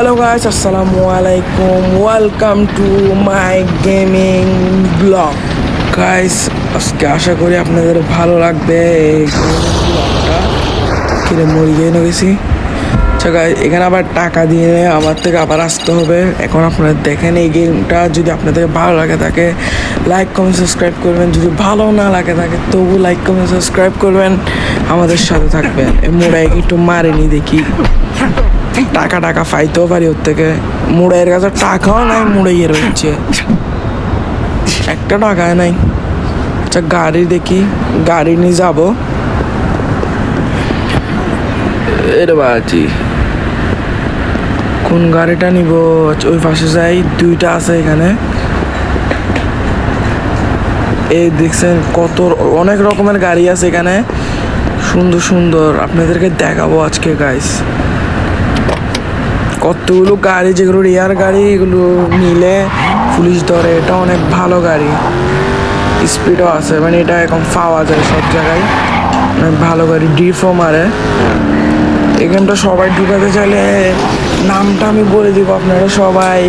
Hello guys, আসসালামু আলাইকুম। Welcome to my gaming blog. Guys, আজকে আশা করি আপনাদের ভালো লাগবে এই ব্লগটা। কিরে মরে গিয়ে গেছি। আচ্ছা গাইস, এখানে আবার টাকা দিয়ে আমার থেকে আবার আসতে হবে। এখন আপনারা দেখেন এই গেমটা যদি আপনাদের ভালো লাগে থাকে লাইক কমেন্ট সাবস্ক্রাইব করবেন। যদি ভালো না লাগে থাকে তবু লাইক কমেন্ট সাবস্ক্রাইব করবেন, আমাদের সাথে থাকবেন। এই মোড়াই একটু মারেনি দেখি, টাকা পাইতেও পারি ওর থেকে। মুড়াইয়ের কাছে টাকাও নাই, মুড়াইয়ের হচ্ছে একটা টাকায় নাই। আচ্ছা গাড়ি দেখি, গাড়ি নিয়ে যাবো। এর বাজি কোন গাড়িটা নিব? ওই পাশে যাই, দুইটা আছে এখানে। এই দেখছেন কত অনেক রকমের গাড়ি আছে এখানে, সুন্দর সুন্দর। আপনাদেরকে দেখাবো আজকে গাইস কতগুলো গাড়ি, যেগুলো রেয়ার গাড়ি, এগুলো নিলে পুলিশ ধরে। এটা অনেক ভালো গাড়ি, স্পিডও আছে, মানে এটা এখন পাওয়া যায় সব জায়গায়। অনেক ভালো গাড়ি, ডিফো মারে। এখানটা সবাই ঢুকাতে চাইলে নামটা আমি বলে দিব, আপনারা সবাই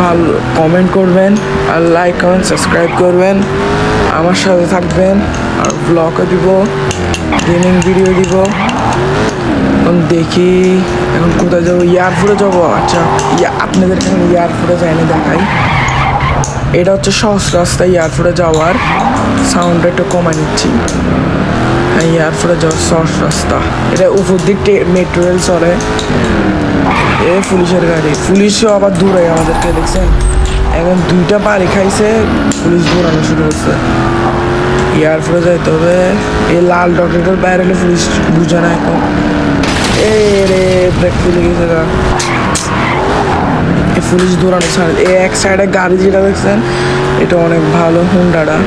ভালো কমেন্ট করবেন আর লাইক কমেন্ট সাবস্ক্রাইব করবেন, আমার সাথে থাকবেন। আর ব্লগও দিব, গেমিং ভিডিও দিব। এখন দেখি এখন কোথায় যাবো, এয়ারপোর্টে যাবো। আচ্ছা আপনাদেরকে এখন এয়ারপোর্টে যাইনি দেখাই। এটা হচ্ছে সহজ রাস্তা এয়ারপোর্টে যাওয়ার, সাউন্ডটা একটু কমাই নিচ্ছি। হ্যাঁ, এয়ারপোর্টে যাওয়ার সহজ রাস্তা। এটা উপর দিক মেট্রো রেল চলে। এ পুলিশের গাড়ি, পুলিশও আবার দূরে আমাদেরকে দেখছেন। এখন দুইটা বাড়ি খাইছে, পুলিশ দৌড়ানো শুরু করছে। এয়ারপোর্টে যাইতে হবে। এই লাল ডটের বাইরে হলে পুলিশ বুঝে না এখন। এ রে ব্রেক ফেলে গেছে গা। এই পুলিশ দৌড়ানো ছাড়ে। এই এক সাইডে গাড়ি যেটা দেখছেন, এটা অনেক ভালো, হুন্ডাটা।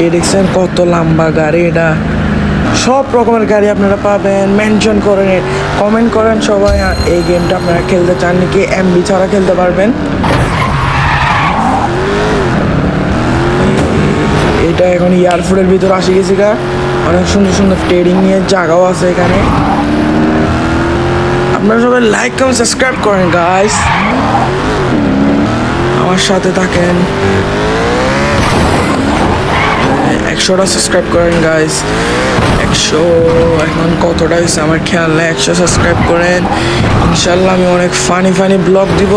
এই দেখছেন কত লম্বা গাড়ি। এটা সব রকমের গাড়ি আপনারা পাবেন। মেনশন করেন, কমেন্ট করেন সবাই এই গেমটা আপনারা খেলতে চান নাকি এমবি ছাড়া খেলতে পারবেন। এটা এখন এয়ারপোর্টের ভিতর আসি গেছি গা। অনেক সুন্দর সুন্দর ট্রেডিং নিয়ে জায়গাও আছে এখানে। আপনারা সবাই লাইক কমেন্ট সাবস্ক্রাইব করেন গাইস, আমার সাথে থাকেন। 100টা সাবস্ক্রাইব করেন গাইস। 100 এখন কতটা হয়েছে আমার খেয়াল নেই। 100 সাবস্ক্রাইব করেন, ইনশাল্লাহ আমি অনেক ফানি ব্লগ দিব।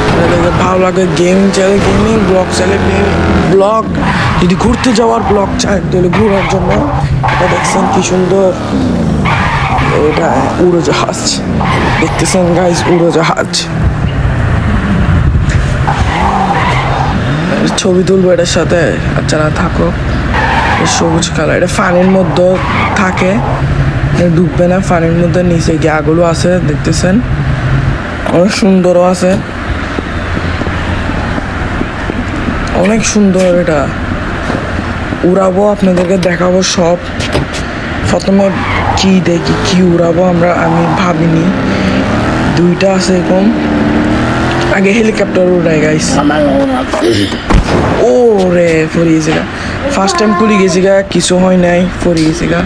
আপনাদেরকে ভালো লাগে gaming channel, gaming blog channel, blog. যদি ঘুরতে যাওয়ার ব্লগ চাই তাহলে ঘোরার জন্য। এটা দেখছেন কি সুন্দর, এটা উড়োজাহাজ দেখতেছেন গাইস, উড়োজাহাজ। ছবি তুলবো এটার সাথে। আচ্ছা না থাকো, সবুজ কালার। এটা পানির মধ্যে থাকে, ডুববে না পানির মধ্যে। নিচে গ্যাগুলো আছে দেখতেছেন, অনেক সুন্দরও আছে, অনেক সুন্দর। এটা উড়াবো, আপনাদেরকে দেখাবো সব। প্রথমে কি দেখি কি উড়াবো আমি ভাবিনি। দুইটা আছে এরকম। আগে হেলিকপ্টার উড়াই গাইস। ও রে পড়ে গেছে গা, ফার্স্ট টাইম পড়ে গেছি গা, কিছু হয় নাই, পড়ে গেছি গা।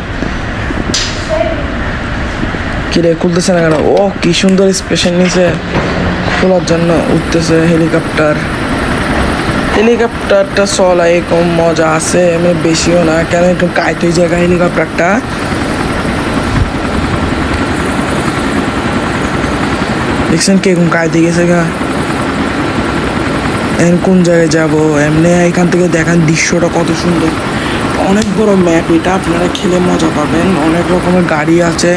কিরে খুলতেছে না কেন? ও কি সুন্দর স্পেশাল নিচে খোলার জন্য উঠতেছে হেলিকপ্টার। হেলিকপ্টারটা চলাই কম মজা আছে, এমনি বেশিও না, কেন একটু কাইতে জায়গা হেলিকপ্টারটা। দেখছেন কিরকম কাইতে গেছে গা। এখন কোন জায়গায় যাব? এমনি এখান থেকে দেখান দৃশ্যটা কত সুন্দর। অনেক বড় ম্যাপ এটা, আপনারা খেলে মজা পাবেন। অনেক রকমের গাড়ি আছে,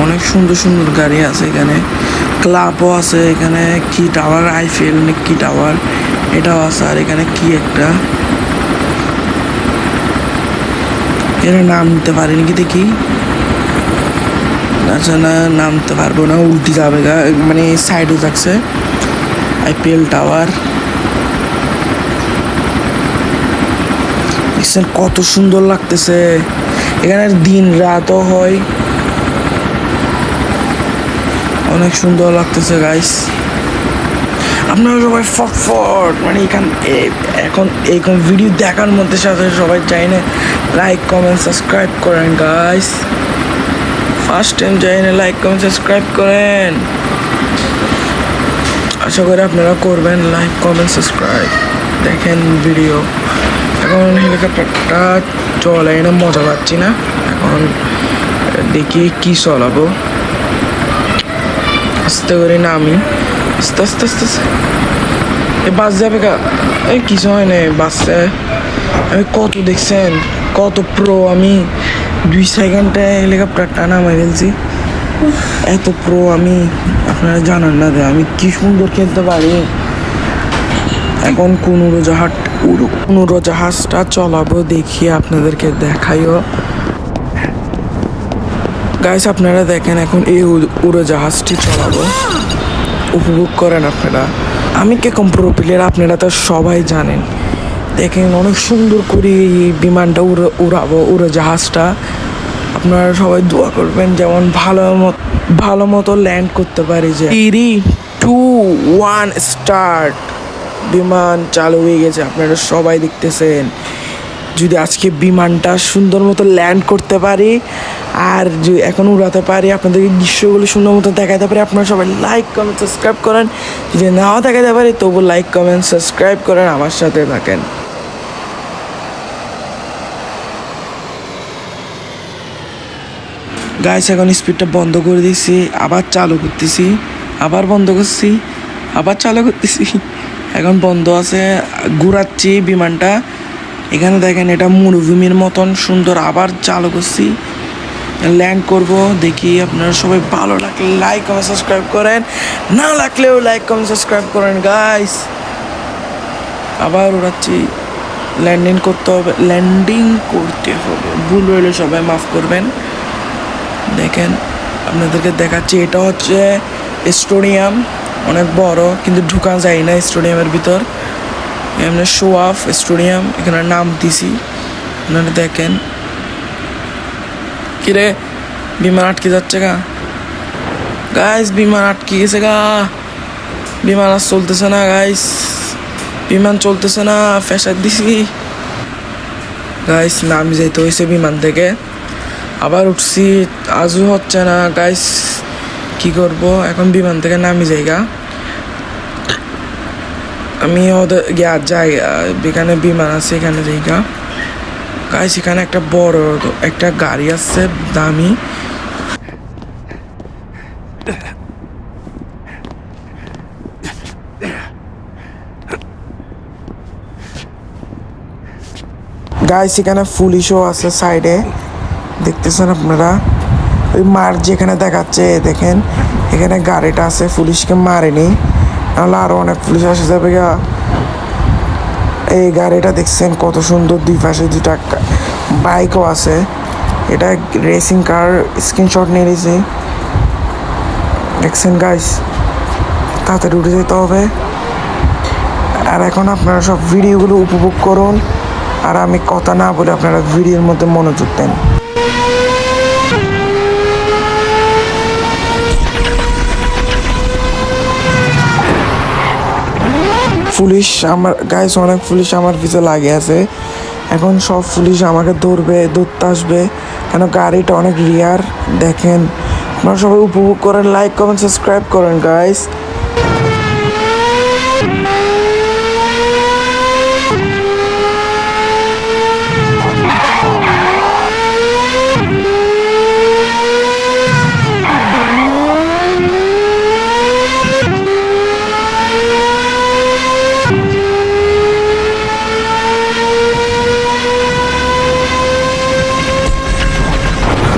অনেক সুন্দর সুন্দর গাড়ি আছে এখানে। ক্লাবও আছে এখানে। কি টাওয়ার, আইফেল না কি টাওয়ার, এটাও আছে। আর এখানে কি একটা, এর নাম নিতে পারিনি কি দেখি। আচ্ছা না, নামতে পারবো না, উল্টি যাবে গা, মানে সাইডে যাচ্ছে। আইপিএল টাওয়ার দেখছেন কত সুন্দর লাগতেছে। এখানে দিন রাতও হয়, অনেক সুন্দর লাগতেছে গাইস। আপনারা সবাই ফট মানে এখন ভিডিও দেখার মধ্যে সাথে সবাই চাই না লাইক কমেন্ট সাবস্ক্রাইব করেন গাইস। ফার্স্ট টাইম জানি লাইক কমেন্ট সাবস্ক্রাইব করেন, আশা করি আপনারা করবেন লাইক কমেন্ট সাবস্ক্রাইব। দেখেন ভিডিও, এখন হেলিকপ্টারটা চলে না, মজা পাচ্ছি না। এখন দেখি কি চলাবো, আস্তে করে নামি, আস্তে আস্তে আস্তে আস্তে। এ বাস যাবে কা? এই কিছু হয় না বাসে। আমি কত দেখছেন, কত প্রো আমি, 2 সেকেন্ডে হেলিকপ্টারটা নামাই ফেলছি। এত প্রো আমি, আপনারা জানান না যে আমি কি সুন্দর খেলতে পারি। এখন কোন উড়োজাহাজটা চলাবো, দেখি আপনাদেরকে দেখাইও গাইস। আপনারা দেখেন এখন এই উড়োজাহাজটি চলাবো, উপভোগ করেন আপনারা। আমি কিরকম প্রো প্লেয়ার আপনারা তো সবাই জানেন। দেখেন অনেক সুন্দর করে এই বিমানটা উড়াবো, উড়োজাহাজটা। আপনারা সবাই দোয়া করবেন যেমন ভালো মতো ল্যান্ড করতে পারি। যে 3, 2, 1 স্টার্ট। বিমান চালু হয়ে গেছে, আপনারা সবাই দেখতেছেন। যদি আজকে বিমানটা সুন্দর মতো ল্যান্ড করতে পারি আর এখন উড়াতে পারি, আপনাদেরকে দৃশ্যগুলো সুন্দর মতো দেখাতে পারি, আপনারা সবাই লাইক কমেন্ট সাবস্ক্রাইব করেন। যদি নাও দেখাতে পারি তবু লাইক কমেন্ট সাবস্ক্রাইব করেন, আমার সাথে থাকেন। গাইস এখন স্পিডটা বন্ধ করে দিয়েছি, আবার চালু করতেছি, আবার বন্ধ করছি, আবার চালু করতেছি। এখন বন্ধ আছে, ঘুরাচ্ছি বিমানটা। এখানে দেখেন এটা মরুভূমির মতন সুন্দর। আবার চালু করছি, ল্যান্ড করব। দেখি আপনারা সবাই ভালো লাগলে লাইক কমেন্ট সাবস্ক্রাইব করেন, না লাগলেও লাইক কমেন্ট সাবস্ক্রাইব করেন গাইস। আবার উড়াচ্ছি, ল্যান্ডিং করতে হবে, ভুল হইলে সবাই মাফ করবেন। দেখেন আপনাদেরকে দেখাচ্ছি, এটা হচ্ছে স্টেডিয়াম, অনেক বড় কিন্তু ঢুকা যায় না স্টেডিয়ামের ভিতর। এমনি শো অফ স্টেডিয়াম, এখানে নাম দিছি, আপনারা দেখেন। কিরে বিমান আটকে যাচ্ছে গা গাইস, বিমান আটকে গেছে গা, বিমান আর চলতেছে না গাইস, বিমান চলতেছে না, ফেসার দিছি গাইস। নামি যেতে হয়েছে বিমান থেকে, আবার উঠছি, আজও হচ্ছে না গাইস, কি করব। এখন বিমান থেকে নামি যাইগা, আমি ওদের যাই, এখানে বিমান আছে, এখানে যাইগা গাইস। এখানে একটা বড় একটা গাড়ি আছে দামি, গাইস এখানে পুলিশও আছে সাইডে, দেখতেছেন আপনারা। ওই মার যেখানে দেখাচ্ছে দেখেন, এখানে গাড়িটা আছে, পুলিশকে মারেনি, নাহলে আরো অনেক পুলিশ আসে যাবে গা। এই গাড়িটা দেখছেন কত সুন্দর, দুই পাশে 2টা বাইকও আছে। এটা রেসিং কার, স্ক্রিনশট নিয়ে নিয়েছি, দেখছেন গাইস। তাড়াতাড়ি উঠে যেতে হবে। আর এখন আপনারা সব ভিডিওগুলো উপভোগ করুন, আর আমি কথা না বলে আপনারা ভিডিওর মধ্যে মনোযোগ দেন। পুলিশ আমার গাইস, অনেক পুলিশ আমার পিছে লাগে আছে। এখন সব পুলিশ আমাকে ধরতে আসবে, কেন গাড়িটা অনেক রিয়ার। দেখেন আপনারা সবাই উপভোগ করেন, লাইক কমেন্ট সাবস্ক্রাইব করেন গাইস।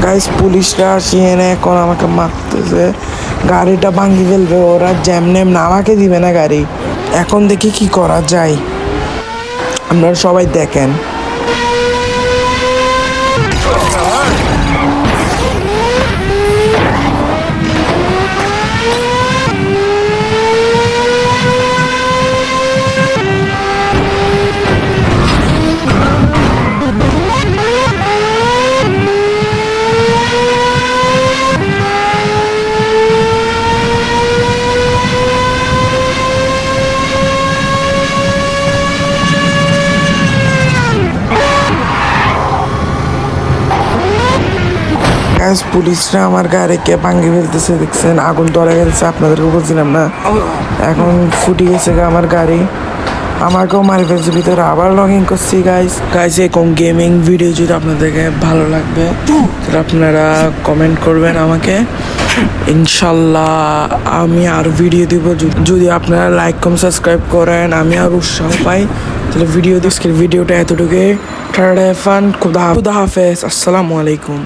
গাইস পুলিশরা আসিয়ে এখন আমাকে মারতেছে, গাড়িটা ভাঙি ফেলবে ওরা, জ্যাম না আমাকে দিবে না গাড়ি। এখন দেখি কি করা যায়, আপনারা সবাই দেখেন। গাইস পুলিশরা আমার গাড়িকে ভাঙিয়ে ফেলতেছে, দেখছেন আগুন ধরে গেছে, আপনাদেরকে বলছিলাম না, এখন ফুটে গেছে আমার গাড়ি, আমাকেও মারি ফেলছে ভিতরে, আবার লগ ইন করছি গাইস এরকম গেমিং ভিডিও যদি আপনাদেরকে ভালো লাগবে তাহলে আপনারা কমেন্ট করবেন আমাকে, ইনশাল্লাহ আমি আরও ভিডিও দিব। যদি আপনারা লাইক কম সাবস্ক্রাইব করেন আমি আর উৎসাহ পাই, তাহলে ভিডিওটা এতটুকুই। খুদা হাফেজ, আসসালামু আলাইকুম।